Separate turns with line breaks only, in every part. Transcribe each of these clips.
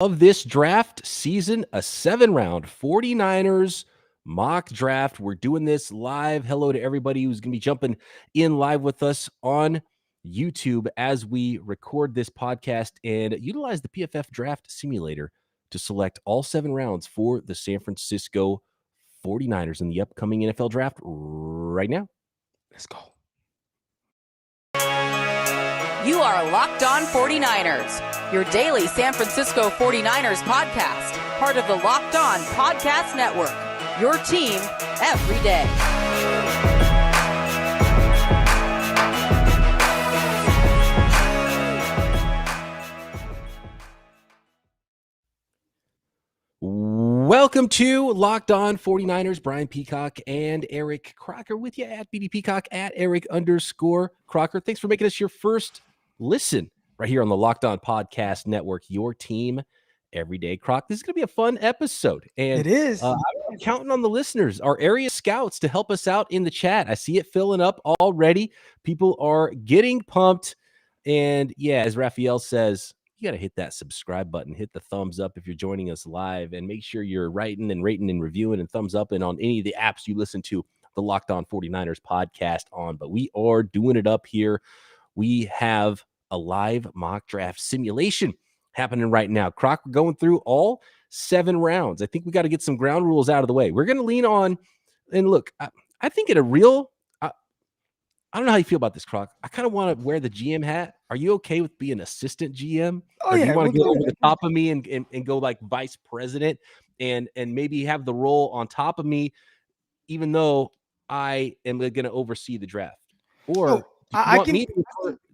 of this draft season, a 7-round 49ers mock draft. We're doing this live. Hello to everybody who's going to be jumping in live with us on YouTube as we record this podcast and utilize the PFF draft simulator to select all 7 rounds for the San Francisco 49ers in the upcoming NFL draft right now.
Let's go.
You are Locked On 49ers, your daily San Francisco 49ers podcast, part of the Locked On Podcast Network, your team every day.
Welcome to Locked On 49ers. Brian Peacock and Eric Crocker with you at BD Peacock at Eric_Crocker. Thanks for making us your first listen right here on the Locked On Podcast Network, your team every day. Croc, this is going to be a fun episode. And
it is.
I'm counting on the listeners, our area scouts, to help us out in the chat. I see it filling up already. People are getting pumped. And yeah, as Raphael says, you got to hit that subscribe button, hit the thumbs up if you're joining us live, and make sure you're writing and rating and reviewing and thumbs up and on any of the apps you listen to the Locked On 49ers podcast on. But we are doing it up here. We have a live mock draft simulation happening right now. Croc, we're going through all 7 rounds. I think we got to get some ground rules out of the way. We're going to lean on, and look, I think in a real, I don't know how you feel about this, Croc. I kind of want to wear the GM hat. Are you okay with being assistant GM?
Oh,
or
yeah.
Do you want to go over the top of me and go like vice president and maybe have the role on top of me, even though I am going to oversee the draft? Or me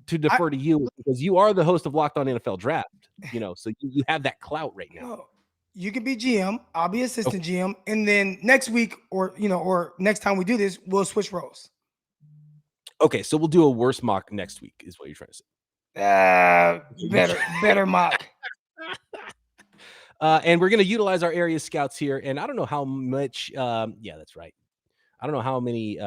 to defer to you because you are the host of Locked On NFL Draft, so you have that clout right now.
No, you can be GM. I'll be assistant GM. And then next week or next time we do this, we'll switch roles.
Okay, so we'll do a worse mock next week is what you're trying to
say. Better mock.
And we're going to utilize our area scouts here. And I don't know how much, that's right. I don't know how many,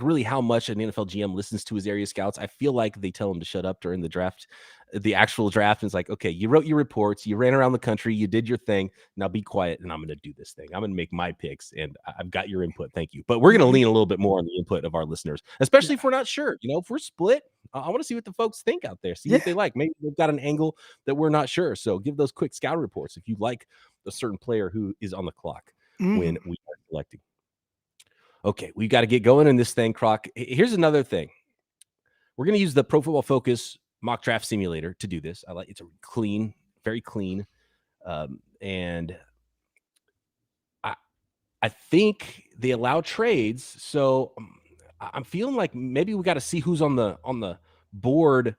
really how much an NFL GM listens to his area scouts. I feel like they tell him to shut up during the draft, the actual draft. And it's like, okay, you wrote your reports, you ran around the country, you did your thing. Now be quiet, and I'm going to do this thing. I'm going to make my picks, and I've got your input. Thank you. But we're going to lean a little bit more on the input of our listeners, especially if we're not sure. If we're split, I want to see what the folks think out there, see what they like. Maybe they've got an angle that we're not sure. So give those quick scout reports if you like a certain player who is on the clock when we are selecting. Okay, we've got to get going in this thing, Croc. Here's another thing. We're going to use the Pro Football Focus mock draft simulator to do this. It's a clean, very clean. And I think they allow trades. So I'm feeling like maybe we got to see who's on the board a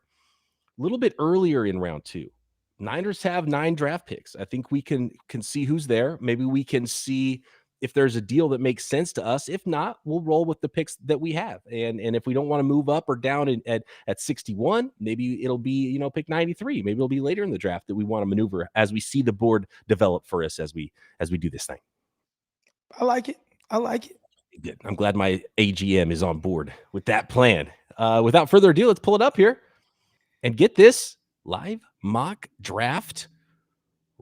little bit earlier in round 2. Niners have 9 draft picks. I think we can see who's there. Maybe we can see if there's a deal that makes sense to us. If not, we'll roll with the picks that we have. And if we don't want to move up or down at 61, maybe it'll be, pick 93. Maybe it'll be later in the draft that we want to maneuver as we see the board develop for us as we do this thing.
I like it.
Good. I'm glad my AGM is on board with that plan. Without further ado, let's pull it up here and get this live mock draft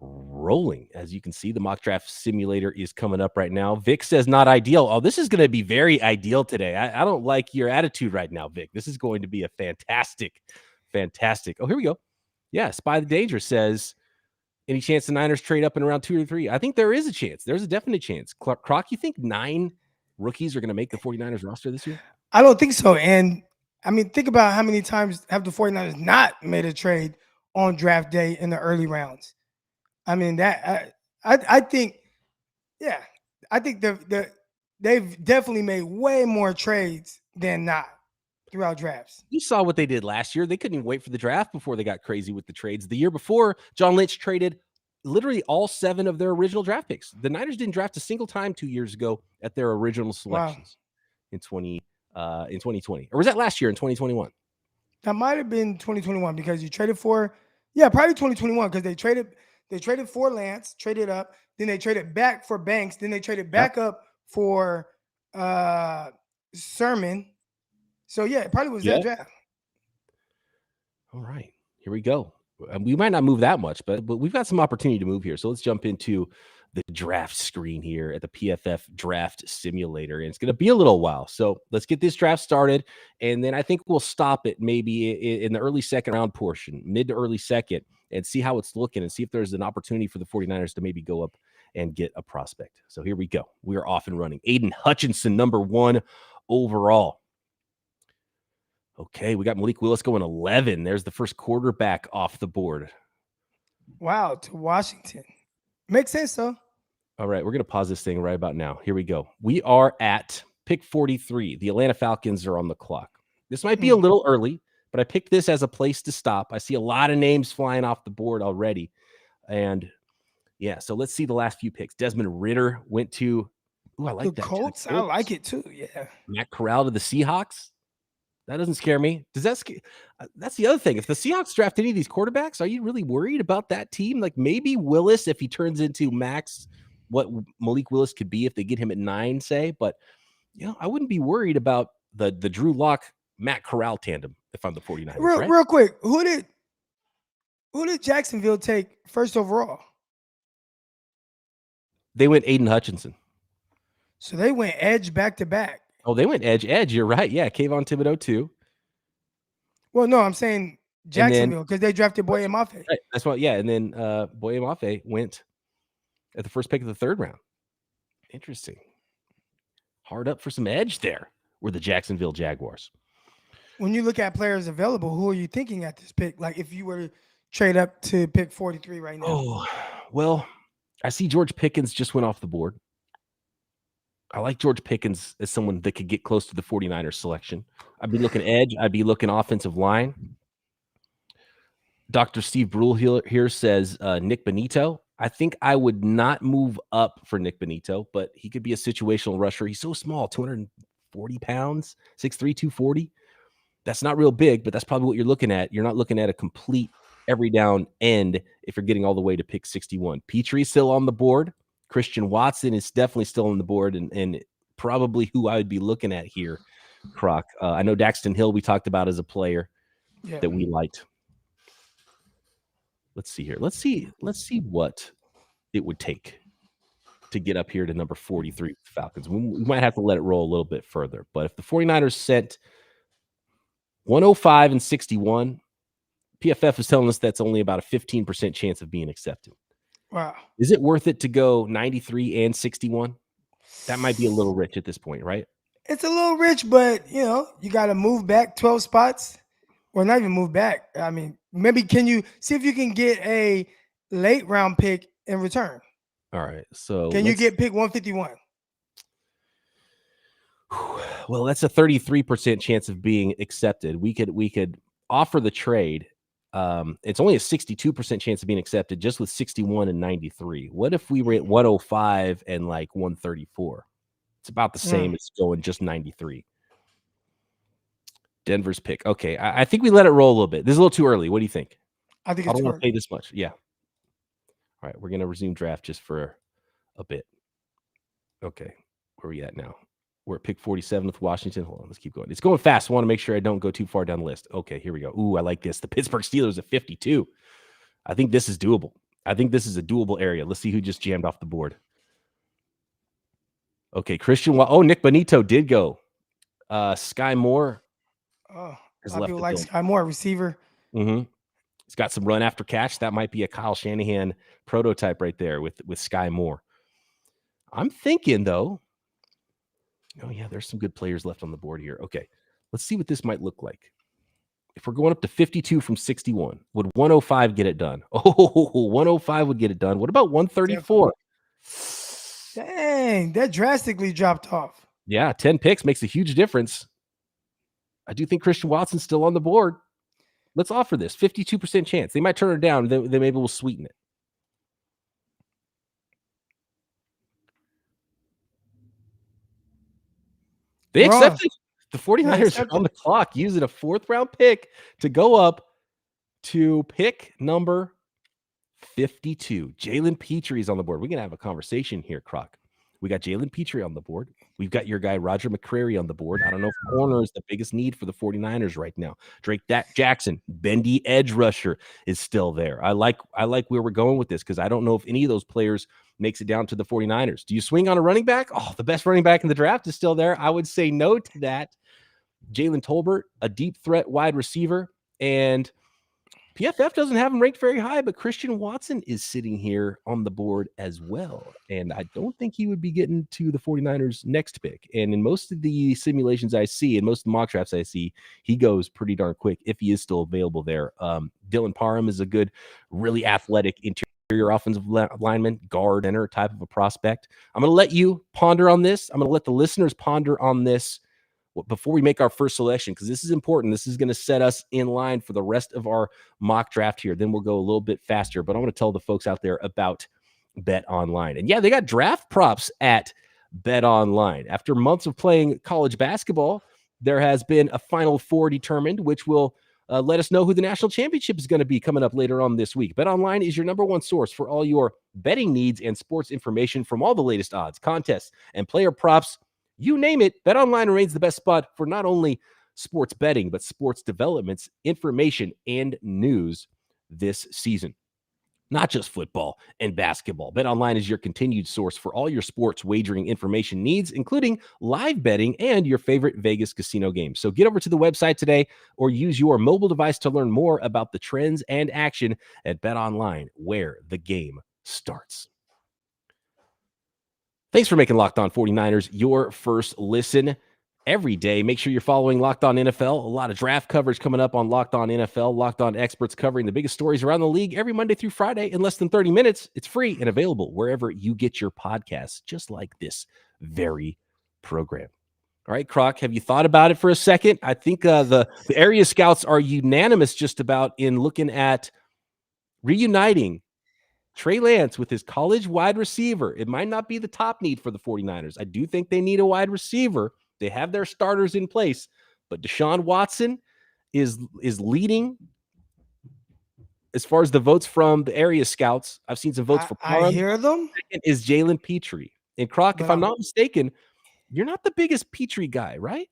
rolling. As you can see, the mock draft simulator is coming up right now. Vic says not ideal. Oh, this is going to be very ideal today. I don't like your attitude right now, Vic. This is going to be a fantastic. Oh, here we go. Yeah, Spy the Danger says, any chance the Niners trade up in around 2 or 3? I think there is a chance. There's a definite chance. Croc, you think 9 rookies are going to make the 49ers roster this year?
I don't think so. And I mean, think about how many times have the 49ers not made a trade on draft day in the early rounds. I mean, that I think, I think they've definitely made way more trades than not throughout drafts.
You saw what they did last year. They couldn't even wait for the draft before they got crazy with the trades. The year before, John Lynch traded literally all 7 of their original draft picks. The Niners didn't draft a single time 2 years ago at their original selections in 2020. Or was that last year in 2021?
That might have been 2021 because you traded for, probably 2021 because they traded for Lance, traded up, then they traded back for Banks, then they traded back up for Sermon. So, it probably was that draft.
All right, here we go. We might not move that much, but we've got some opportunity to move here. So let's jump into the draft screen here at the PFF Draft Simulator. And it's going to be a little while. So let's get this draft started. And then I think we'll stop it maybe in the early second round portion, mid to early second, and see how it's looking and see if there's an opportunity for the 49ers to maybe go up and get a prospect. So here we go. We are off and running. Aiden Hutchinson, number 1 overall. Okay, we got Malik Willis going 11. There's the first quarterback off the board.
Wow, to Washington. Makes sense, though.
All right, we're going to pause this thing right about now. Here we go. We are at pick 43. The Atlanta Falcons are on the clock. This might be a little early, but I picked this as a place to stop. I see a lot of names flying off the board already. And yeah, so let's see the last few picks. Desmond Ridder went to, I like
the
that.
Colts. I like it too, yeah.
Matt Corral to the Seahawks. That doesn't scare me. Does that scare? That's the other thing. If the Seahawks draft any of these quarterbacks, are you really worried about that team? Like maybe Willis, if he turns into Max, what Malik Willis could be if they get him at 9, say. But I wouldn't be worried about the Drew Lock, Matt Corral tandem if I'm the 49ers.
Real quick, who did Jacksonville take first overall?
They went Aiden Hutchinson.
So they went edge back to back.
Oh, they went edge. You're right. Yeah, Kayvon Thibodeau too.
Well, no, I'm saying Jacksonville because they drafted Boye Mafe.
Right, that's what. Yeah, and then Boye Mafe went at the first pick of the 3rd round. Interesting. Hard up for some edge there were the Jacksonville Jaguars.
When you look at players available, who are you thinking at this pick? Like if you were to trade up to pick 43 right now.
Oh, well, I see George Pickens just went off the board. I like George Pickens as someone that could get close to the 49ers selection. I'd be looking edge. I'd be looking offensive line. Dr. Steve Brule here says Nick Benito. I think I would not move up for Nick Benito, but he could be a situational rusher. He's so small, 240 pounds, 6'3", 240. That's not real big, but that's probably what you're looking at. You're not looking at a complete every down end if you're getting all the way to pick 61. Petrie still on the board. Christian Watson is definitely still on the board and probably who I would be looking at here, Croc. I know Daxton Hill we talked about as a player that we liked. Let's see here. Let's see what it would take to get up here to number 43 with the Falcons. We might have to let it roll a little bit further. But if the 49ers sent 105 and 61, PFF is telling us that's only about a 15% chance of being accepted.
Wow.
Is it worth it to go 93 and 61? That might be a little rich at this point, right?
It's a little rich, but, you got to move back 12 spots or not even move back. I mean, maybe can you see if you can get a late round pick in return?
All right. So
can you get pick 151?
Well, that's a 33% chance of being accepted. We could offer the trade. It's only a 62% chance of being accepted just with 61 and 93. What if we were at 105 and like 134? It's about the same as going just 93. Denver's pick. Okay, I think we let it roll a little bit. This is a little too early. What do you think?
I think
I don't want to pay this much. Yeah. All right, we're going to resume draft just for a bit. Okay, where are we at now? We're at pick 47 with Washington. Hold on, let's keep going. It's going fast. I want to make sure I don't go too far down the list. Okay, here we go. Ooh, I like this. The Pittsburgh Steelers at 52. I think this is doable. I think this is a doable area. Let's see who just jammed off the board. Okay, Nick Benito did go. Sky Moore.
Oh, a lot of people like Sky Moore, receiver.
Mm-hmm. He's got some run after catch. That might be a Kyle Shanahan prototype right there with Sky Moore. I'm thinking, though, oh, yeah, there's some good players left on the board here. Okay, let's see what this might look like. If we're going up to 52 from 61, would 105 get it done? Oh, 105 would get it done. What about 134?
Dang, that drastically dropped off.
Yeah, 10 picks makes a huge difference. I do think Christian Watson's still on the board. Let's offer this 52% chance. They might turn it down. Then maybe we'll sweeten it. They accepted. The 49ers are on the clock using a 4th-round pick to go up to pick number 52. Jalen Petrie is on the board. We're going to have a conversation here, Croc. We got Jalen Petrie on the board. We've got your guy, Roger McCreary, on the board. I don't know if corner is the biggest need for the 49ers right now. Drake Jackson, bendy edge rusher, is still there. I like where we're going with this because I don't know if any of those players makes it down to the 49ers. Do you swing on a running back? Oh, the best running back in the draft is still there. I would say no to that. Jalen Tolbert, a deep threat wide receiver, and PFF doesn't have him ranked very high, but Christian Watson is sitting here on the board as well. And I don't think he would be getting to the 49ers next pick. And in most of the simulations I see, and most of the mock drafts I see, he goes pretty darn quick if he is still available there. Dylan Parham is a good, really athletic interior offensive lineman, guard, center type of a prospect. I'm going to let you ponder on this. I'm going to let the listeners ponder on this before we make our first selection, because this is important. This is going to set us in line for the rest of our mock draft here. Then we'll go a little bit faster, but I want to tell the folks out there about Bet Online. And yeah, they got draft props at Bet Online. After months of playing college basketball, there has been a Final Four determined, which will let us know who the national championship is going to be coming up later on this week. Bet Online is your number one source for all your betting needs and sports information from all the latest odds, contests, and player props. You name it, BetOnline remains the best spot for not only sports betting, but sports developments, information, and news this season. Not just football and basketball. BetOnline is your continued source for all your sports wagering information needs, including live betting and your favorite Vegas casino games. So get over to the website today or use your mobile device to learn more about the trends and action at BetOnline, where the game starts. Thanks for making Locked On 49ers your first listen every day. Make sure you're following Locked On NFL. A lot of draft coverage coming up on Locked On NFL. Locked On experts covering the biggest stories around the league every Monday through Friday in less than 30 minutes. It's free and available wherever you get your podcasts, just like this very program. All right, Croc, have you thought about it for a second? I think the area scouts are unanimous just about in looking at reuniting Trey Lance with his college wide receiver. It might not be the top need for the 49ers. I do think they need a wide receiver. They have their starters in place, but Deshaun Watson is leading as far as the votes from the area scouts. I've seen some votes for Parham.
I hear them.
Second is Jalen Petrie. And Croc, if I'm not mistaken, you're not the biggest Petrie guy, right?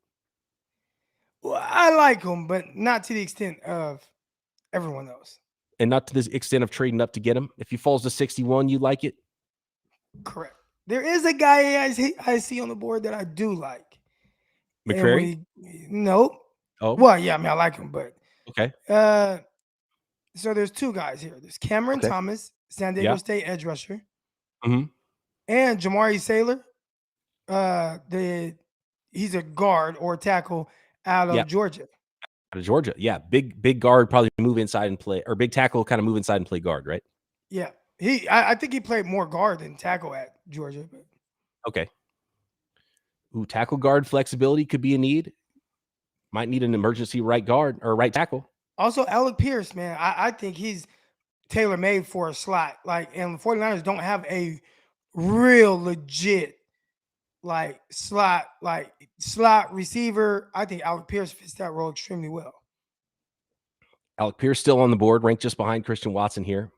Well, I like him, but not to the extent of everyone else.
And not to the extent of trading up to get him. If he falls to 61, you like it?
Correct. There is a guy I see on the board that I do like.
McCreary?
No.
Oh.
Well, yeah, I mean, I like him, but.
Okay.
So there's two guys here. There's Cameron Thomas, San Diego State edge rusher.
Mm-hmm.
And Jamari Saylor. He's a guard or tackle out of Georgia.
Out of Georgia, yeah, big guard, probably move inside and play, or big tackle, kind of move inside and play guard, right?
Yeah, I think he played more guard than tackle at Georgia. But.
Okay. Ooh, tackle guard flexibility could be a need. Might need an emergency right guard or right tackle.
Also, Alec Pierce, man, I think he's tailor-made for a slot. And the 49ers don't have a real legit slot receiver. I think Alec Pierce fits that role extremely well.
Alec Pierce still on the board, ranked just behind Christian Watson here.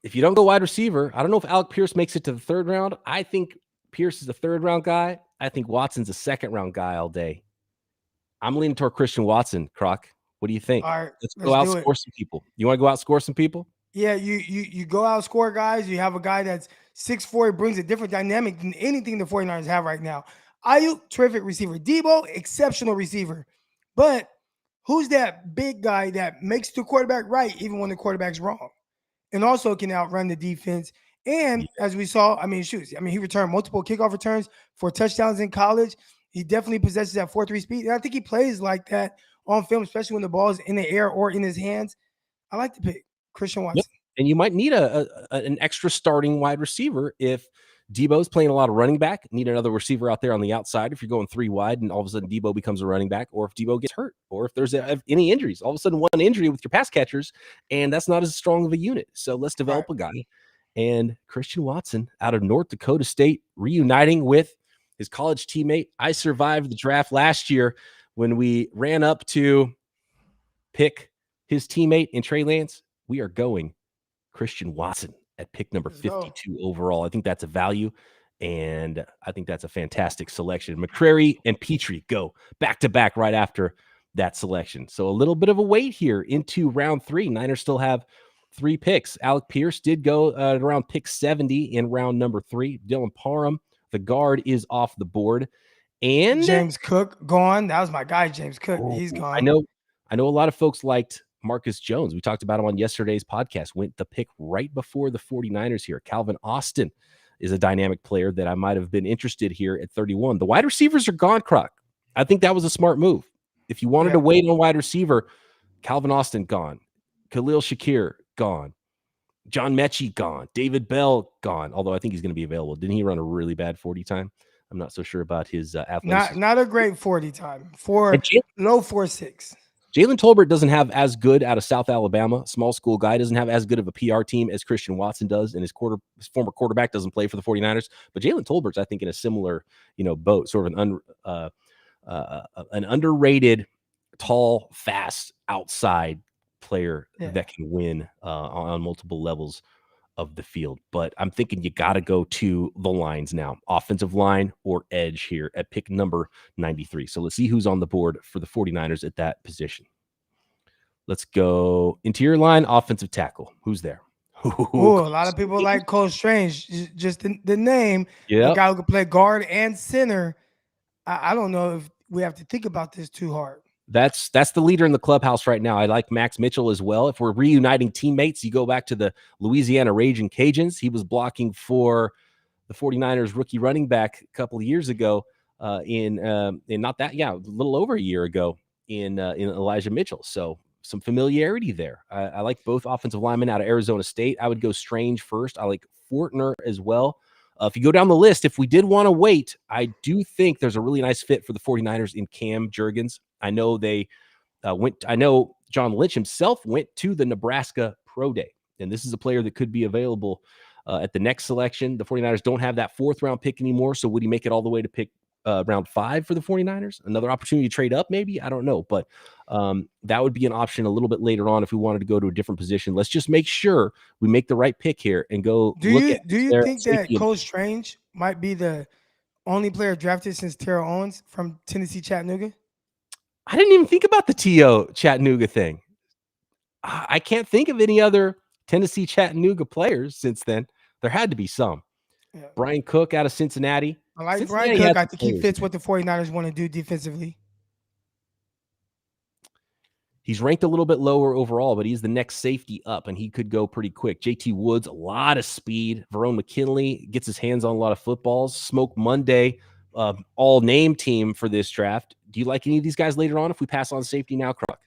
If you don't go wide receiver, I don't know if Alec Pierce makes it to the third round. I think Pierce is a third round guy. I think Watson's a second round guy all day. I'm leaning toward Christian Watson, Croc. What do you think?
All right,
let's go outscore some people. You want to go outscore some people?
Yeah, you go outscore guys. You have a guy that's 6'4", brings a different dynamic than anything the 49ers have right now. Ayuk, terrific receiver. Debo, exceptional receiver. But who's that big guy that makes the quarterback right even when the quarterback's wrong? And also can outrun the defense. And as we saw, he returned multiple kickoff returns for touchdowns in college. He definitely possesses that 4.3 speed. And I think he plays like that on film, especially when the ball is in the air or in his hands. I like the pick, Christian Watson. Yep.
And you might need an extra starting wide receiver if Debo's playing a lot of running back. Need another receiver out there on the outside if you're going 3 wide and all of a sudden Debo becomes a running back, or if Debo gets hurt, or if there's any injuries. All of a sudden one injury with your pass catchers, and that's not as strong of a unit. So let's develop a guy. And Christian Watson out of North Dakota State reuniting with his college teammate. I survived the draft last year when we ran up to pick his teammate in Trey Lance. We are going Christian Watson at pick number 52 overall. I think that's a value. And I think that's a fantastic selection. McCrary and Petrie go back-to-back right after that selection. So a little bit of a wait here into round 3. Niners still have 3 picks. Alec Pierce did go around pick 70 in round number 3. Dylan Parham, the guard, is off the board. And
James Cook gone. That was my guy, James Cook. He's gone.
I know a lot of folks liked Marcus Jones. We talked about him on yesterday's podcast. Went the pick right before the 49ers here. Calvin Austin is a dynamic player that I might have been interested here at 31. The wide receivers are gone, Croc. I think that was a smart move. If you wanted to wait on wide receiver, Calvin Austin gone. Khalil Shakir gone. John Mechie gone. David Bell gone, although I think he's going to be available. Didn't he run a really bad 40 time? I'm not so sure about his athleticism.
Not a great 40 time. Low 4.6.
Jalen Tolbert doesn't have as good out of South Alabama. Small school guy doesn't have as good of a PR team as Christian Watson does, and his former quarterback doesn't play for the 49ers. But Jalen Tolbert's, I think, in a similar, boat, sort of an underrated, tall, fast, outside player that can win on multiple levels of the field. But I'm thinking you got to go to the lines now, offensive line or edge here at pick number 93. So let's see who's on the board for the 49ers at that position. Let's go interior line, offensive tackle. Who's there?
Ooh, a lot of people like Cole Strange. Just the name. A guy who can play guard and center. I don't know if we have to think about this too hard.
That's the leader in the clubhouse right now. I like Max Mitchell as well. If we're reuniting teammates, you go back to the Louisiana Raging Cajuns. He was blocking for the 49ers rookie running back a couple of years ago a little over a year ago in Elijah Mitchell. So some familiarity there. I like both offensive linemen out of Arizona State. I would go Strange first. I like Fortner as well. If you go down the list, if we did want to wait, I do think there's a really nice fit for the 49ers in Cam Jurgens. I know I know John Lynch himself went to the Nebraska Pro Day, and this is a player that could be available at the next selection. The 49ers don't have that 4th round pick anymore, so would he make it all the way to pick round 5 for the 49ers? Another opportunity to trade up, maybe? I don't know, but that would be an option a little bit later on if we wanted to go to a different position. Let's just make sure we make the right pick here and go.
Do you think that Cole Strange might be the only player drafted since Terrell Owens from Tennessee Chattanooga?
I didn't even think about the T.O. Chattanooga thing. I can't think of any other Tennessee Chattanooga players since then. There had to be some. Yeah. Brian Cook out of Cincinnati.
I like Brian Cook. I think he fits what the 49ers want to do defensively.
He's ranked a little bit lower overall, but he's the next safety up, and he could go pretty quick. JT Woods, a lot of speed. Verone McKinley gets his hands on a lot of footballs. Smoke Monday, all-name team for this draft. Do you like any of these guys later on if we pass on safety now, Croc?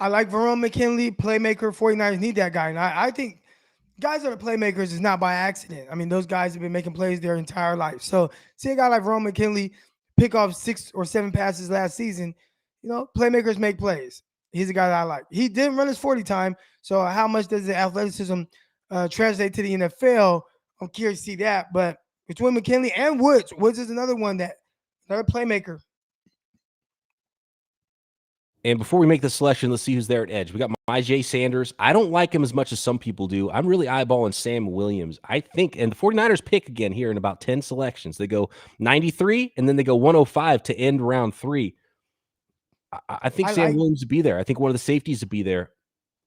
I like Verone McKinley, playmaker. 49ers need that guy. And I think guys that are playmakers is not by accident. I mean, those guys have been making plays their entire life. So see a guy like Verone McKinley pick off 6 or 7 passes last season. Playmakers make plays. He's a guy that I like. He didn't run his 40 time. So how much does the athleticism translate to the NFL? I'm curious to see that. But between McKinley and Woods is another playmaker.
And before we make the selection, let's see who's there at edge. We got Myjai Sanders. I don't like him as much as some people do. I'm really eyeballing Sam Williams. I think, and the 49ers pick again here in about 10 selections. They go 93, and then they go 105 to end round 3. I think Sam Williams would be there. I think one of the safeties would be there.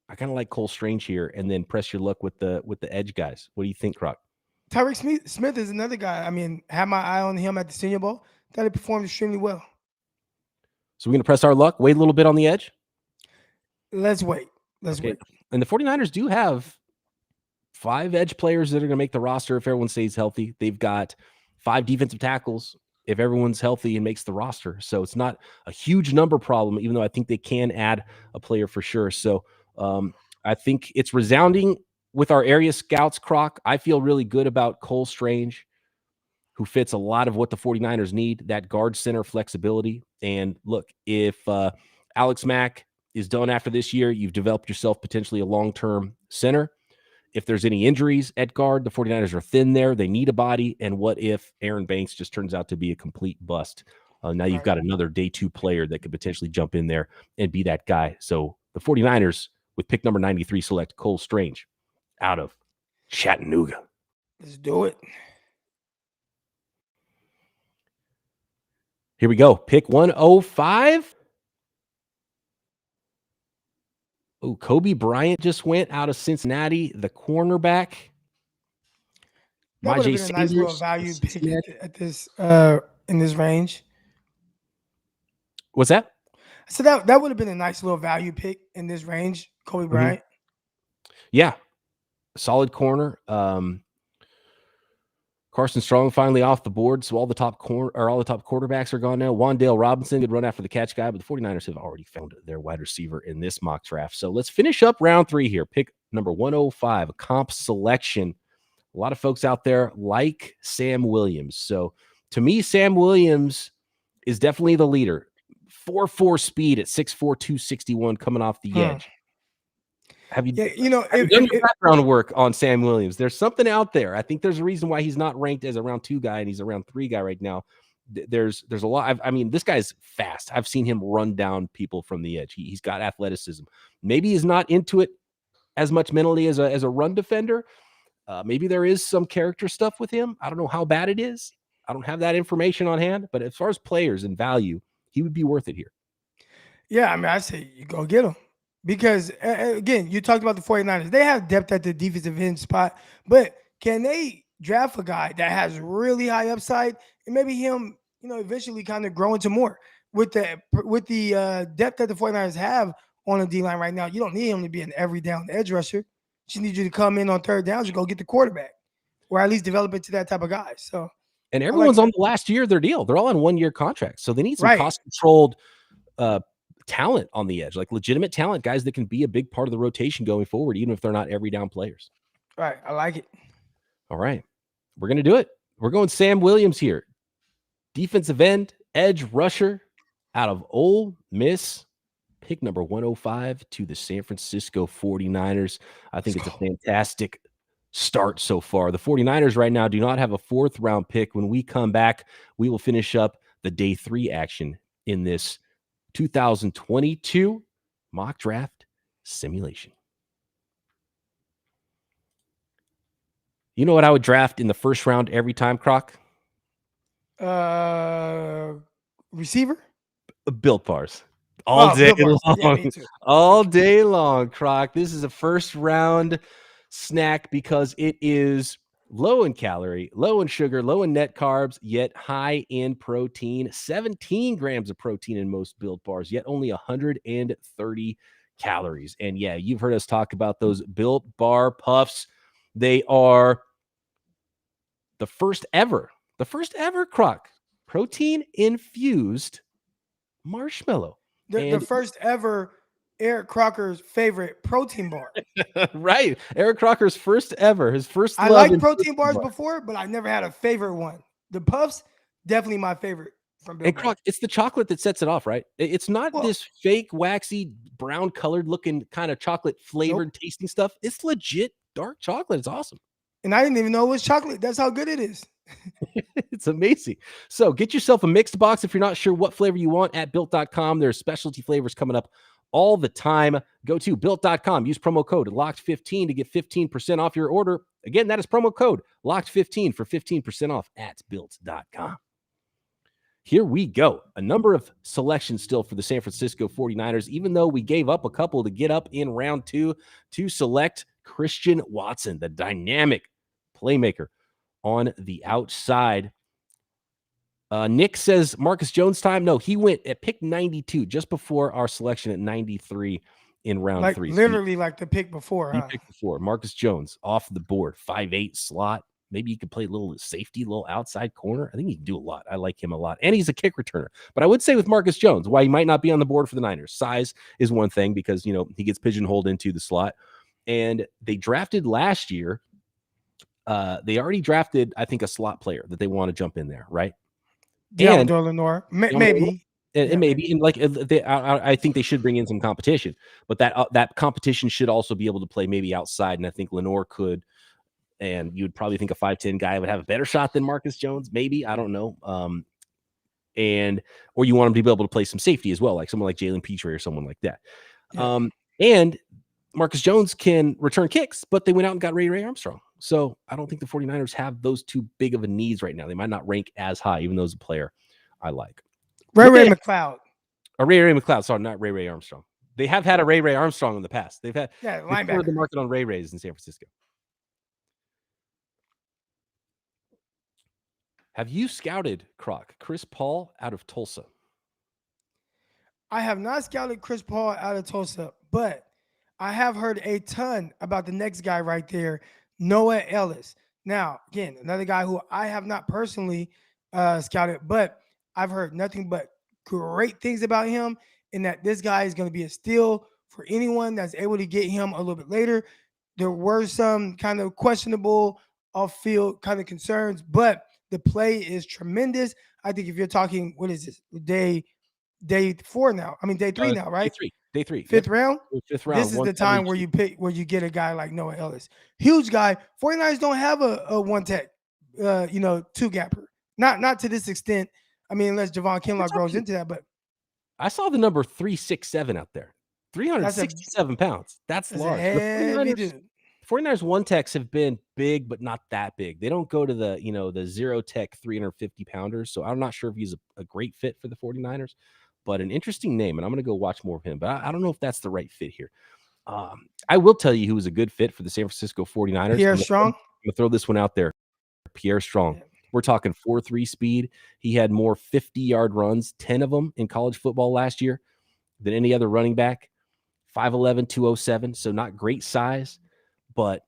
I kind of like Cole Strange here, and then press your luck with the edge guys. What do you think, Croc?
Tyreek Smith is another guy. I mean, had my eye on him at the Senior Bowl. Thought he performed extremely well.
So we're going to press our luck, wait a little bit on the edge?
Let's wait. Let's wait.
And the 49ers do have 5 edge players that are going to make the roster if everyone stays healthy. They've got 5 defensive tackles if everyone's healthy and makes the roster. So it's not a huge number problem, even though I think they can add a player for sure. So I think it's resounding with our area scouts, Croc. I feel really good about Cole Strange, who fits a lot of what the 49ers need, that guard center flexibility. And look, if Alex Mack is done after this year, you've developed yourself potentially a long-term center. If there's any injuries at guard, the 49ers are thin there. They need a body. And what if Aaron Banks just turns out to be a complete bust? Now you've got another day 2 player that could potentially jump in there and be that guy. So the 49ers, with pick number 93, select Cole Strange out of Chattanooga.
Let's do it.
Here we go. Pick 105. Oh, Kobe Bryant just went out of Cincinnati, the cornerback.
That would have been a nice little value pick at this in this range.
What's that?
So that would have been a nice little value pick in this range, Kobe Bryant.
Yeah, solid corner. Carson Strong finally off the board, so all the top quarterbacks are gone now. Wan'Dale Robinson, good run after the catch guy, but the 49ers have already found their wide receiver in this mock draft. So let's finish up round 3 here. Pick number 105, a comp selection. A lot of folks out there like Sam Williams. So to me, Sam Williams is definitely the leader. 4.4 speed at 6'4", 261 coming off the edge. Have you, done your background work on Sam Williams? There's something out there. I think there's a reason why he's not ranked as a round 2 guy and he's a round 3 guy right now. There's a lot. I mean, this guy's fast. I've seen him run down people from the edge. He's got athleticism. Maybe he's not into it as much mentally as a run defender. Maybe there is some character stuff with him. I don't know how bad it is. I don't have that information on hand. But as far as players and value, he would be worth it here.
Yeah, I mean, I say you go get him. Because, again, you talked about the 49ers. They have depth at the defensive end spot. But can they draft a guy that has really high upside and maybe him, eventually kind of grow into more? With the depth that the 49ers have on the D-line right now, you don't need him to be an every down edge rusher. Just need you to come in on third downs and go get the quarterback or at least develop into that type of guy. So,
and everyone's on the last year of their deal. They're all on 1-year contracts. So they need some cost-controlled talent on the edge, like legitimate talent, guys that can be a big part of the rotation going forward, even if they're not every down players.
Right. I like it.
All right. We're going to do it. We're going Sam Williams here. Defensive end, edge rusher out of Ole Miss. Pick number 105 to the San Francisco 49ers. I think it's a fantastic start so far. The 49ers right now do not have a 4th round pick. When we come back, we will finish up the day 3 action in this 2022 mock draft simulation. You know what I would draft in the first round every time, Croc?
Receiver?
Built bars. All day long.
Yeah, me too.
All day long, Croc. This is a first round snack because it is low in calorie, low in sugar, low in net carbs, yet high in protein. 17 grams of protein in most Built bars, yet only 130 calories. And yeah, you've heard us talk about those Built Bar Puffs. They are the first ever Croc protein infused marshmallow.
The first ever Eric Crocker's favorite protein bar.
Right. Eric Crocker's first ever. His first
I liked protein bars before, but I never had a favorite one. The Puffs, definitely my favorite from Bill.
And Croc, it's the chocolate that sets it off, right? It's not this fake, waxy, brown colored looking kind of chocolate flavored tasting stuff. It's legit dark chocolate. It's awesome.
And I didn't even know it was chocolate. That's how good it is.
It's amazing. So get yourself a mixed box if you're not sure what flavor you want at Built.com. There's specialty flavors coming up all the time. Go to Built.com. Use promo code LOCKED15 to get 15% off your order. Again, that is promo code LOCKED15 for 15% off at Built.com. Here we go. A number of selections still for the San Francisco 49ers, even though we gave up a couple to get up in round 2 to select Christian Watson, the dynamic playmaker on the outside. Nick says Marcus Jones time. No, he went at pick 92 just before our selection at 93 in round 3.
Literally like the pick before.
He picked before. Marcus Jones off the board, 5'8" slot. Maybe you could play a little safety, a little outside corner. I think he can do a lot. I like him a lot. And he's a kick returner. But I would say with Marcus Jones, why he might not be on the board for the Niners. Size is one thing because, he gets pigeonholed into the slot. And they drafted last year. They already drafted, I think, a slot player that they want to jump in there, right?
And Lenore, maybe.
And maybe, and I think they should bring in some competition. But that competition should also be able to play maybe outside. And I think Lenore could. And you would probably think a 5'10" guy would have a better shot than Marcus Jones. Maybe. I don't know. Or you want him to be able to play some safety as well, like someone like Jalen Petrie or someone like that. Yeah. And Marcus Jones can return kicks, but they went out and got Ray Armstrong. So I don't think the 49ers have those too big of a needs right now. They might not rank as high, even though it's a player I like.
Ray McLeod.
Ray McLeod. Sorry, not Ray Armstrong. They have had a Ray Armstrong in the past. They've covered the market on Rays in San Francisco. Have you scouted, Croc, Chris Paul out of Tulsa?
I have not scouted Chris Paul out of Tulsa, but I have heard a ton about the next guy right there, Noah Ellis. Now, again, another guy who I have not personally scouted, but I've heard nothing but great things about him, and that this guy is going to be a steal for anyone that's able to get him a little bit later. There were some kind of questionable off-field kind of concerns, but the play is tremendous. I think if you're talking, what is this, day 4 now? I mean, day 3 now, right?
Day three.
Fifth round?
Fifth round.
This is the time where you get a guy like Noah Ellis. Huge guy. 49ers don't have a one-tech, two-gapper. Not to this extent. I mean, unless Javon Kinlaw grows into that, but
I saw the number 367 out there. 367 pounds. That's large. The 49ers one-techs have been big, but not that big. They don't go to the zero-tech 350-pounders, so I'm not sure if he's a great fit for the 49ers, but an interesting name, and I'm going to go watch more of him, but I don't know if that's the right fit here. I will tell you who was a good fit for the San Francisco 49ers.
Pierre Strong?
I'm going to throw this one out there. Pierre Strong. Yeah. We're talking 4.3 speed. He had more 50-yard runs, 10 of them in college football last year, than any other running back. 5'11", 207, so not great size, but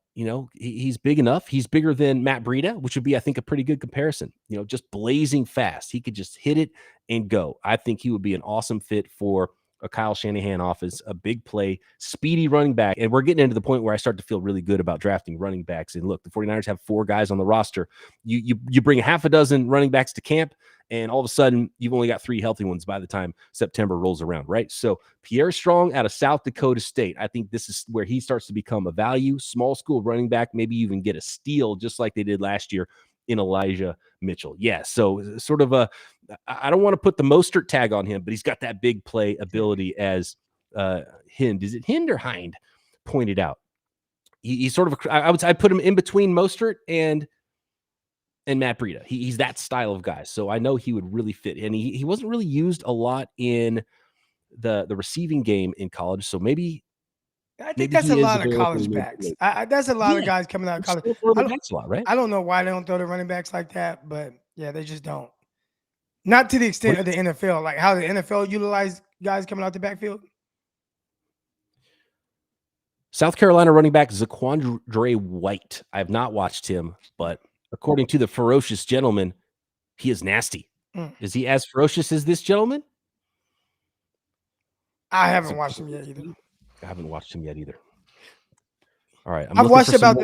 he's big enough. He's bigger than Matt Breida, which would be, I think, a pretty good comparison. Just blazing fast. He could just hit it and go. I think he would be an awesome fit for a Kyle Shanahan offense, a big play, speedy running back. And we're getting into the point where I start to feel really good about drafting running backs. And look, the 49ers have 4 guys on the roster. You bring half a dozen running backs to camp, and all of a sudden you've only got 3 healthy ones by the time September rolls around, right? So Pierre Strong out of South Dakota State, I think this is where he starts to become a value, small school running back, maybe even get a steal just like they did last year in Elijah Mitchell. Yeah, so sort of I don't want to put the Mostert tag on him, but he's got that big play ability as Hind. Is it Hind or Hind pointed out? He's sort of I'd put him in between Mostert and Matt Breida. He's that style of guy. So I know he would really fit. And he wasn't really used a lot in the receiving game in college. So maybe
I think that's a lot of college backs. That's a lot of guys coming out of college. I don't know why they don't throw the running backs like that, but yeah, they just don't. Not to the extent of the NFL, like how the NFL utilize guys coming out the backfield.
South Carolina running back Zaquandre White. I have not watched him, but according to the ferocious gentleman, he is nasty. Is he as ferocious as this gentleman?
I haven't watched him yet either.
I haven't watched him yet either. All right.
I've watched about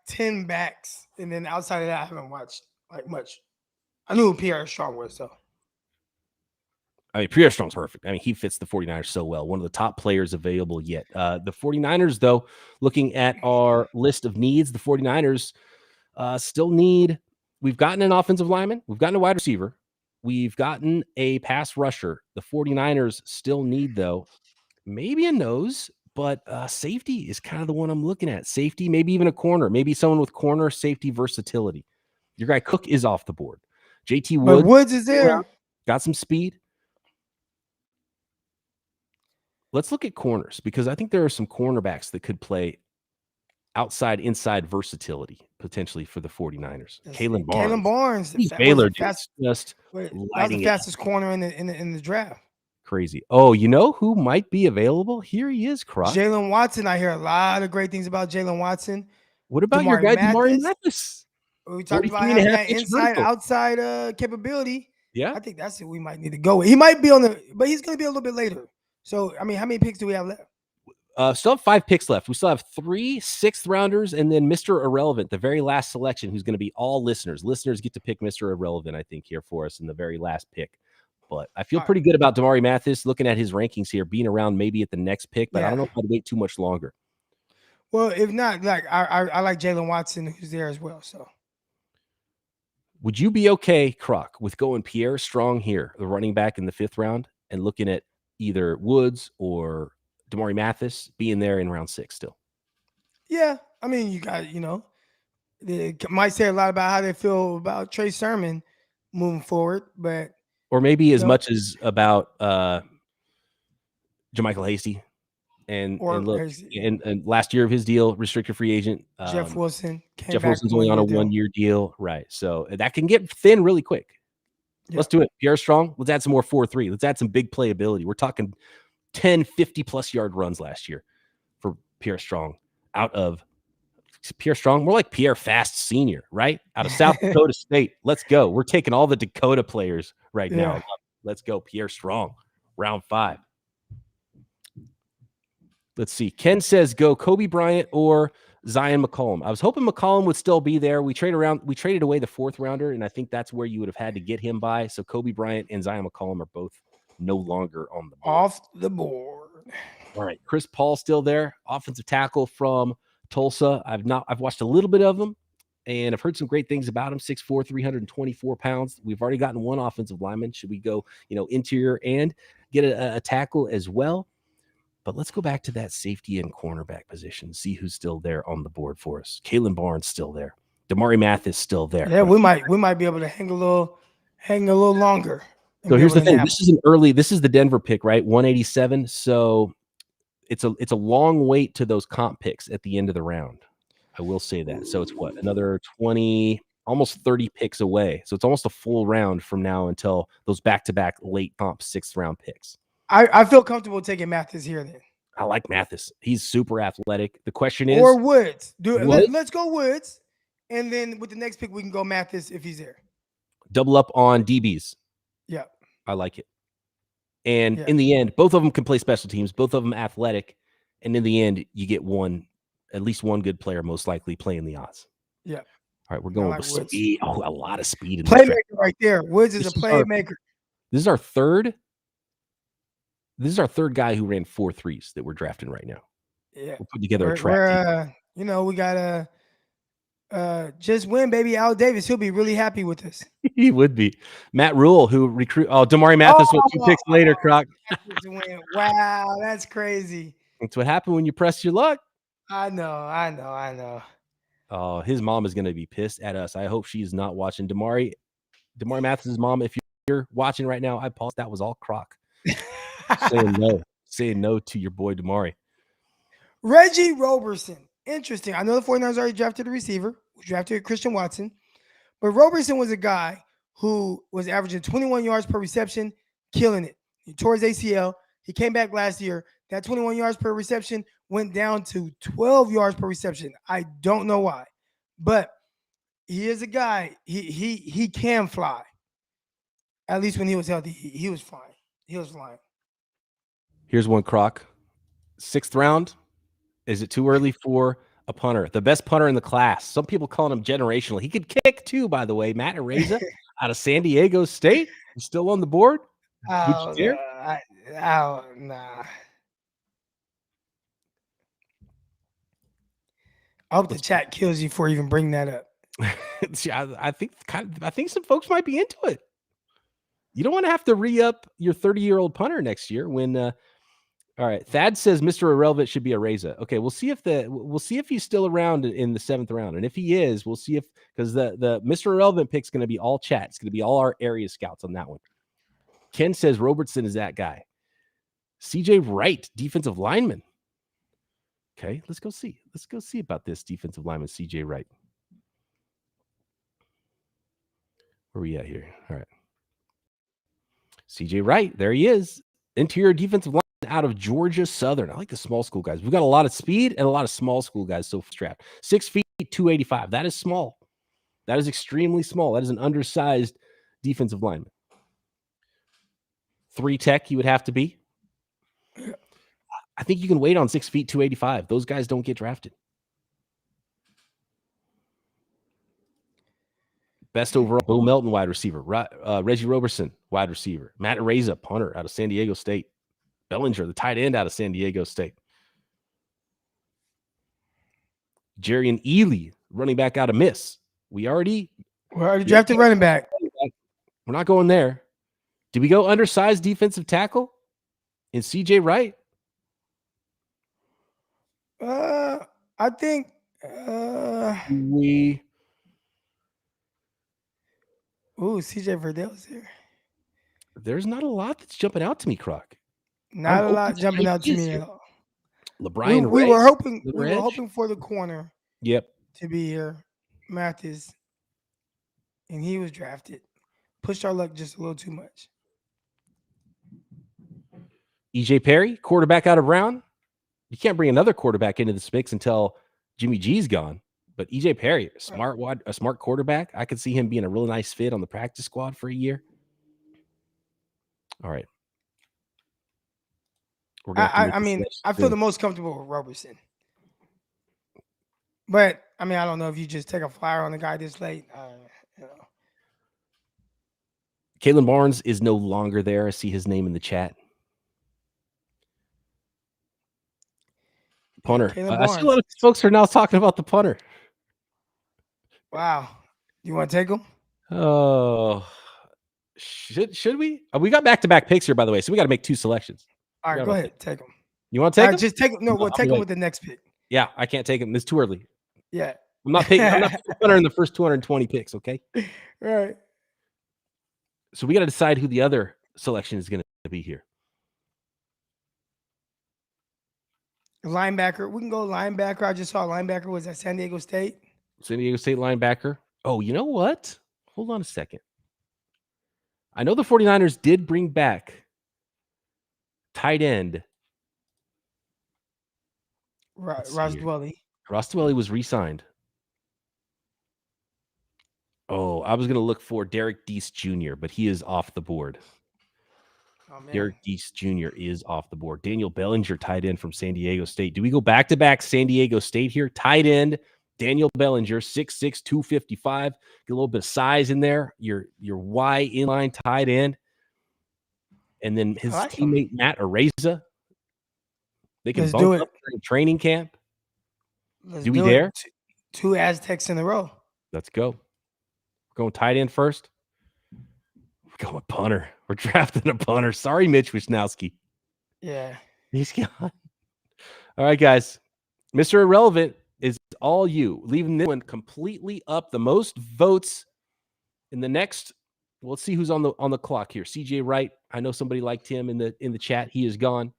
10 backs, and then outside of that, I haven't watched like much. I knew who Pierre Strong was, so.
I mean, Pierre Strong's perfect. I mean, he fits the 49ers so well. One of the top players available yet. The 49ers, though, looking at our list of needs, the 49ers still need – we've gotten an offensive lineman. We've gotten a wide receiver. We've gotten a pass rusher. The 49ers still need, though, maybe a nose, but safety is kind of the one I'm looking at. Safety, maybe even a corner. Maybe someone with corner safety versatility. Your guy Cook is off the board. JT
Woods is there.
Got some speed. Let's look at corners because I think there are some cornerbacks that could play outside, inside versatility potentially for the 49ers. Kalen
Barnes.
Baylor just
that's the fastest corner in the draft.
Crazy. Oh, you know who might be available? Here he is, Croc.
Jalen Watson. I hear a lot of great things about Jalen Watson.
What about your guy, Damari Mathis?
We talked about having that inside-outside capability.
Yeah.
I think that's what we might need to go with. He might be but he's going to be a little bit later. So, I mean, how many picks do we have left?
Still have 5 picks left. We still have 3 6th-rounders and then Mr. Irrelevant, the very last selection, who's going to be all listeners. Listeners get to pick Mr. Irrelevant, I think, here for us in the very last pick. But I feel pretty good about Damari Mathis, looking at his rankings here, being around maybe at the next pick, but I don't know if I'd wait too much longer.
Well, if not, like I like Jalen Watson, who's there as well. So,
would you be okay, Croc, with going Pierre Strong here, the running back in the 5th round, and looking at either Woods or Damari Mathis being there in round 6 still?
Yeah, I mean, you got they might say a lot about how they feel about Trey Sermon moving forward, but
or maybe as much as about JaMychal Hasty. And look, and last year of his deal, restricted free agent.
Jeff Wilson came
Jeff
back
Wilson's only on a 1-year deal, right? So that can get thin really quick. Yeah. Let's do it. Pierre Strong, let's add some more 4-3. Let's add some big playability. We're talking 10, 50-plus yard runs last year for Pierre Strong out of Pierre Strong, more like Pierre Fast Sr., right? Out of South Dakota State. Let's go. We're taking all the Dakota players right now. Let's go, Pierre Strong, round 5. Let's see. Ken says go Kobe Bryant or Zion McCollum. I was hoping McCollum would still be there. We traded away the 4th rounder, and I think that's where you would have had to get him by. So Kobe Bryant and Zion McCollum are both no longer on the board.
Off the board.
All right. Chris Paul still there. Offensive tackle from Tulsa. I've watched a little bit of him, and I've heard some great things about him. 6'4", 324 pounds. We've already gotten one offensive lineman. Should we go, interior and get a tackle as well? But let's go back to that safety and cornerback position. See who's still there on the board for us. Kalen Barnes still there. Damari Mathis still there.
Yeah, we might be able to hang a little longer.
So here's the thing. This is the Denver pick, right? 187. So it's a long wait to those comp picks at the end of the round. I will say that. So it's another 20, almost 30 picks away. So it's almost a full round from now until those back-to-back late comp 6th round picks.
I feel comfortable taking Mathis here then.
I like Mathis. He's super athletic. The question is,
or Woods. Let's go Woods, and then with the next pick we can go Mathis if he's there.
Double up on DBs.
Yeah,
I like it. And in the end, both of them can play special teams. Both of them athletic, and in the end, you get at least one good player, most likely playing the odds.
Yeah.
All right, we're going with speed. Oh, a lot of speed in
playmaker right there. Woods is a playmaker.
This is our third guy who ran 4.3s that we're drafting right now.
Yeah.
We'll put together a track team.
We got just win, baby. Al Davis, he'll be really happy with us.
He would be. Matt Rule, who Damari Mathis went 2 picks later, Croc.
Wow, that's crazy.
That's what happened when you press your luck.
I know.
Oh, his mom is going to be pissed at us. I hope she's not watching. Damari Mathis's mom, if you're watching right now, I paused. That was all Croc. saying no to your boy Damari.
Reggie Roberson. Interesting. I know the 49ers already drafted a receiver. We drafted Christian Watson. But Roberson was a guy who was averaging 21 yards per reception, killing it. He tore his ACL. He came back last year. That 21 yards per reception went down to 12 yards per reception. I don't know why. But he is a guy. He can fly. At least when he was healthy, he was flying. He was flying.
Here's one, Croc. 6th round. Is it too early for a punter? The best punter in the class. Some people calling him generational. He could kick too, by the way. Matt Araiza out of San Diego State. He's still on the board.
Nah. I hope the chat kills you before you even bring that up.
I think some folks might be into it. You don't want to have to re-up your 30-year-old punter next year when all right. Thad says Mr. Irrelevant should be Araiza. Okay, we'll see if he's still around in the 7th round. And if he is, we'll see because the Mr. Irrelevant pick is going to be all chat. It's going to be all our area scouts on that one. Ken says Robertson is that guy. CJ Wright, defensive lineman. Okay, let's go see. Let's go see about this defensive lineman, CJ Wright. Where are we at here? All right. CJ Wright, there he is. Interior defensive line out of Georgia Southern. I like the small school guys. We've got a lot of speed and a lot of small school guys so strapped. 6 feet, 285. That is small. That is extremely small. That is an undersized defensive lineman. 3 tech he would have to be. I think you can wait on 6 feet, 285. Those guys don't get drafted. Best overall, Bill Melton, wide receiver. Reggie Roberson, wide receiver. Matt Araiza, punter out of San Diego State. Bellinger, the tight end out of San Diego State. Jarian Ely, running back out of Miss. We already
drafted running back.
We're not going there. Did we go undersized defensive tackle in CJ Wright?
I think CJ Verdell's here.
There's not a lot that's jumping out to me, Croc.
Not a lot jumping out to me
here.
at all.
LeBron
We were hoping for the corner.
Yep.
To be here, Mathis, and he was drafted. Pushed our luck just a little too much.
EJ Perry, quarterback out of Brown. You can't bring another quarterback into this mix until Jimmy G's gone. But EJ Perry, a smart quarterback. I could see him being a really nice fit on the practice squad for a year. All right.
I feel the most comfortable with Roberson. But, I don't know if you just take a flyer on the guy this late.
Kalen Barnes is no longer there. I see his name in the chat. Punter. I see a lot of folks are now talking about the punter.
Wow. You want to take him?
Oh, should we? We got back-to-back picks here, by the way, so we got to make 2 selections.
All right, go ahead. Take him.
You want to take him?
Just take him. No, we'll take him with the next pick.
Yeah, I can't take him. It's too early.
Yeah.
I'm not picking punter in the first 220 picks, okay?
Right.
So we got to decide who the other selection is going to be here.
Linebacker. We can go linebacker. I just saw linebacker was at San Diego State.
San Diego State linebacker. Oh, you know what? Hold on a second. I know the 49ers did bring back tight end.
Ross Dwelly.
Ross Dwelly was re-signed. Oh, I was going to look for Derek Deese Jr., but he is off the board.
Oh, man.
Derek Deese Jr. is off the board. Daniel Bellinger, tight end from San Diego State. Do we go back-to-back San Diego State here? Tight end, Daniel Bellinger, 6'6", 255. Get a little bit of size in there. Your Y inline tight end. And then his teammate, Matt Araiza. They can bump up during training camp. Do we dare?
2 Aztecs in a row.
Let's go. We're going tight end first. We're going punter. We're drafting a punter. Sorry, Mitch Wisnowski.
Yeah.
He's gone. All right, guys. Mr. Irrelevant is all you. Leaving this one completely up. The most votes in the next. Well, let's see who's on the clock here. CJ Wright. I know somebody liked him in the chat. He is gone.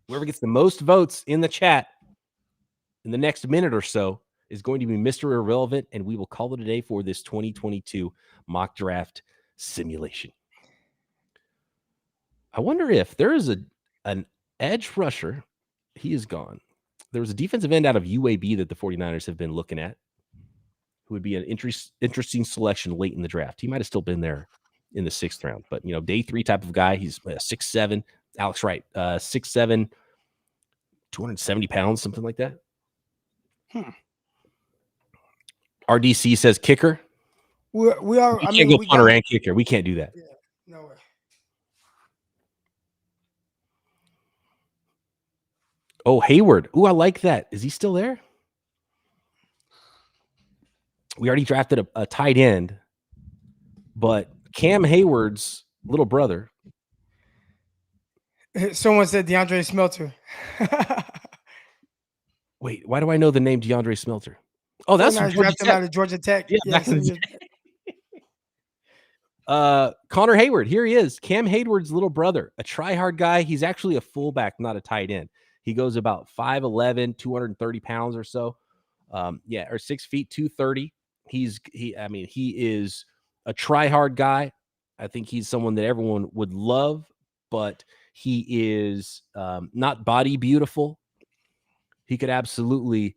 Whoever gets the most votes in the chat in the next minute or so is going to be Mr. Irrelevant, and we will call it a day for this 2022 mock draft simulation. I wonder if there is an edge rusher. He is gone. There was a defensive end out of UAB that the 49ers have been looking at, who would be an interesting selection late in the draft. He might have still been there in the 6th round, but day 3 type of guy. He's 6'7". Alex Wright, 6'7", 270 pounds, something like that. RDC says kicker.
We are.
We can't go punter and kicker. We can't do that.
Yeah, no way.
Oh, Hayward. Ooh, I like that. Is he still there? We already drafted a tight end, but Cam Hayward's little brother.
Someone said DeAndre Smelter.
Wait, why do I know the name DeAndre Smelter? Oh, that's from Georgia Tech.
Out of Georgia Tech.
Yeah, Connor Hayward. Here he is. Cam Hayward's little brother, a try-hard guy. He's actually a fullback, not a tight end. He goes about 5'11", 230 pounds or so. Or 6 feet, 230. He is a try-hard guy. I think he's someone that everyone would love, but he is not body beautiful. He could absolutely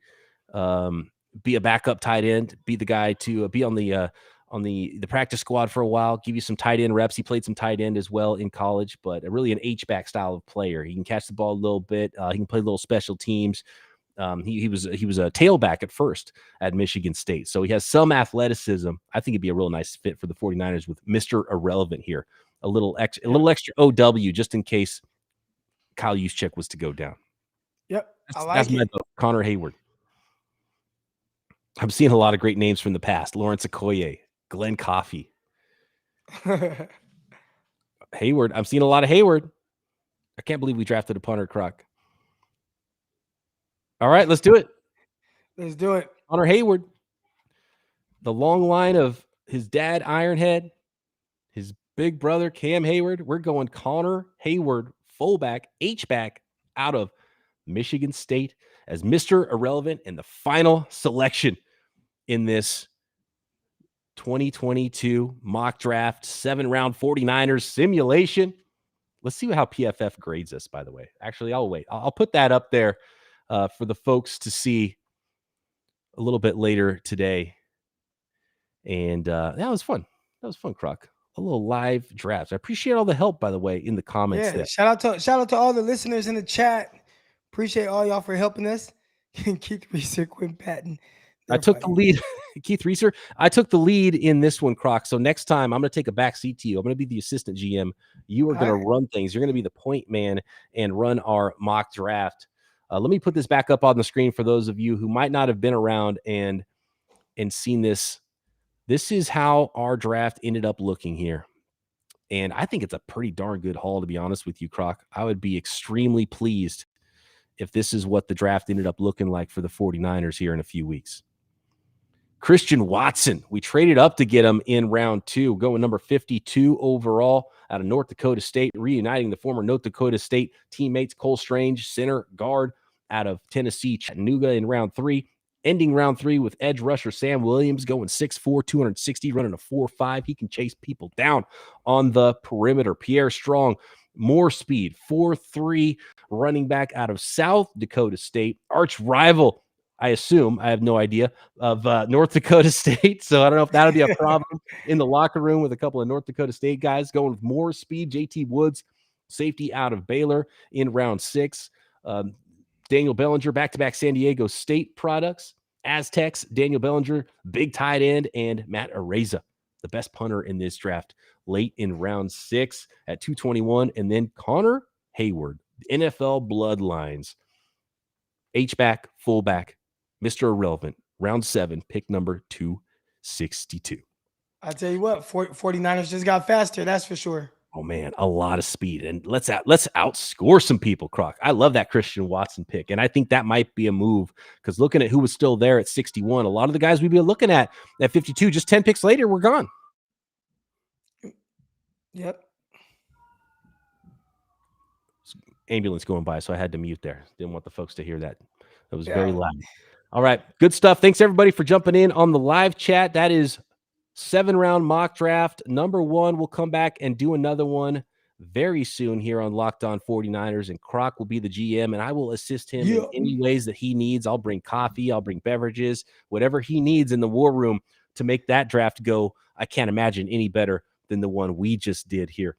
be a backup tight end, be the guy to be on the practice squad for a while, give you some tight end reps. He played some tight end as well in college, but really an H-back style of player. He can catch the ball a little bit. He can play little special teams. He was a tailback at first at Michigan State, so he has some athleticism. I think it'd be a real nice fit for the 49ers with Mr. Irrelevant here. A little extra OW just in case Kyle Juszczyk was to go down.
Yep,
that's my vote. Connor Hayward. I'm seeing a lot of great names from the past. Lawrence Okoye, Glenn Coffey. Hayward. I'm seeing a lot of Hayward. I can't believe we drafted a punter, Croc. All right, let's do it.
Let's do it.
Connor Hayward. The long line of his dad, Ironhead, his big brother Cam Hayward. We're going Connor Hayward, fullback, H-back out of Michigan State as Mr. Irrelevant and the final selection in this 2022 mock draft 7-round 49ers simulation. Let's see how PFF grades us, by the way. Actually, I'll wait. I'll put that up there for the folks to see a little bit later today. And that was fun. That was fun, Croc. A little live draft. I appreciate all the help, by the way, in the comments.
Yeah,
there.
shout out to all the listeners in the chat. Appreciate all y'all for helping us. Keith Reeser, Quinn Patton.
I took the lead. Keith Reeser. I took the lead in this one, Croc. So next time I'm going to take a back seat to you. I'm going to be the assistant GM. You are going to run things. You're going to be the point man and run our mock draft. Let me put this back up on the screen for those of you who might not have been around and seen this. This is how our draft ended up looking here. And I think it's a pretty darn good haul, to be honest with you, Croc. I would be extremely pleased if this is what the draft ended up looking like for the 49ers here in a few weeks. Christian Watson, we traded up to get him in round 2, going number 52 overall out of North Dakota State, reuniting the former North Dakota State teammates Cole Strange, center guard out of Tennessee, Chattanooga in round 3. Ending round 3 with edge rusher Sam Williams going 6'4", 260, running a 4.5. He can chase people down on the perimeter. Pierre Strong, more speed, 4'3", running back out of South Dakota State. Arch rival, I assume, I have no idea, of North Dakota State. So I don't know if that'll be a problem in the locker room with a couple of North Dakota State guys going with more speed. JT Woods, safety out of Baylor in round 6. Daniel Bellinger, back-to-back San Diego State products. Aztecs, Daniel Bellinger, big tight end, and Matt Araiza, the best punter in this draft, late in round 6 at 221. And then Connor Hayward, NFL Bloodlines, H-back, fullback, Mr. Irrelevant, round 7, pick number 262.
I'll tell you what, 49ers just got faster, that's for sure.
Oh, man, a lot of speed. And let's outscore some people, Croc. I love that Christian Watson pick. And I think that might be a move because looking at who was still there at 61, a lot of the guys we'd be looking at 52, just 10 picks later, we're gone.
Yep.
Ambulance going by, so I had to mute there. Didn't want the folks to hear that. That was very loud. All right, good stuff. Thanks, everybody, for jumping in on the live chat. That is 7-round mock draft. Number 1, we'll come back and do another one very soon here on Locked On 49ers, and Croc will be the GM, and I will assist him in any ways that he needs. I'll bring coffee, I'll bring beverages, whatever he needs in the war room to make that draft go. I can't imagine any better than the one we just did here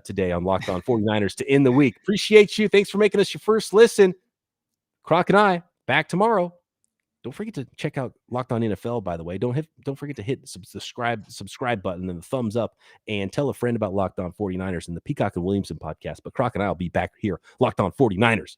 today on Locked On 49ers to end the week. Appreciate you. Thanks for making us your first listen. Croc and I back tomorrow. Don't forget to check out Locked On NFL, by the way. Don't forget to hit the subscribe button and the thumbs up, and tell a friend about Locked On 49ers and the Peacock and Williamson podcast. But Croc and I will be back here, Locked On 49ers.